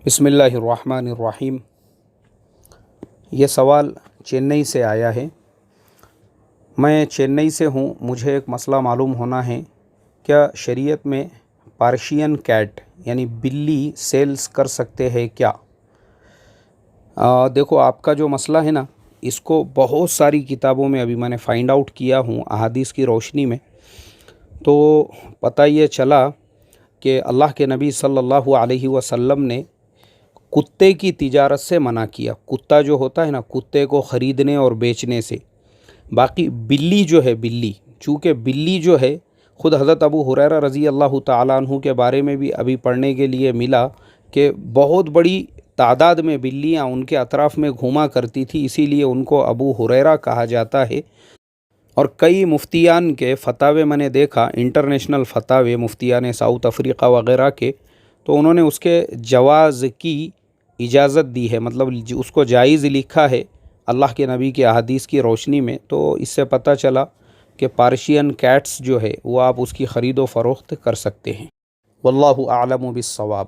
بسم اللہ الرحمن الرحیم۔ یہ سوال چنئی سے آیا ہے۔ میں چنئی سے ہوں، مجھے ایک مسئلہ معلوم ہونا ہے، کیا شریعت میں پارشین کیٹ یعنی بلی سیلز کر سکتے ہیں کیا؟ دیکھو، آپ کا جو مسئلہ ہے نا، اس کو بہت ساری کتابوں میں ابھی میں نے فائنڈ آؤٹ کیا ہوں احادیث کی روشنی میں، تو پتہ یہ چلا کہ اللہ کے نبی صلی اللہ علیہ وسلم نے کتے کی تجارت سے منع کیا۔ کتا جو ہوتا ہے نا، کتے کو خریدنے اور بیچنے سے۔ باقی بلی جو ہے، چونکہ بلی جو ہے، خود حضرت ابو ہریرہ رضی اللہ تعالیٰ عنہ کے بارے میں بھی ابھی پڑھنے کے لیے ملا کہ بہت بڑی تعداد میں بلیاں ان کے اطراف میں گھوما کرتی تھی، اسی لیے ان کو ابو ہریرہ کہا جاتا ہے۔ اور کئی مفتیان کے فتاوے میں نے دیکھا، انٹرنیشنل فتاوے، مفتیان ساؤتھ افریقہ وغیرہ کے، تو انہوں نے اس کے جواز کی اجازت دی ہے، مطلب اس کو جائز لکھا ہے اللہ کے نبی کی احادیث کی روشنی میں۔ تو اس سے پتہ چلا کہ پارشین کیٹس جو ہے وہ آپ اس کی خرید و فروخت کر سکتے ہیں۔ واللہ اعلم بالصواب۔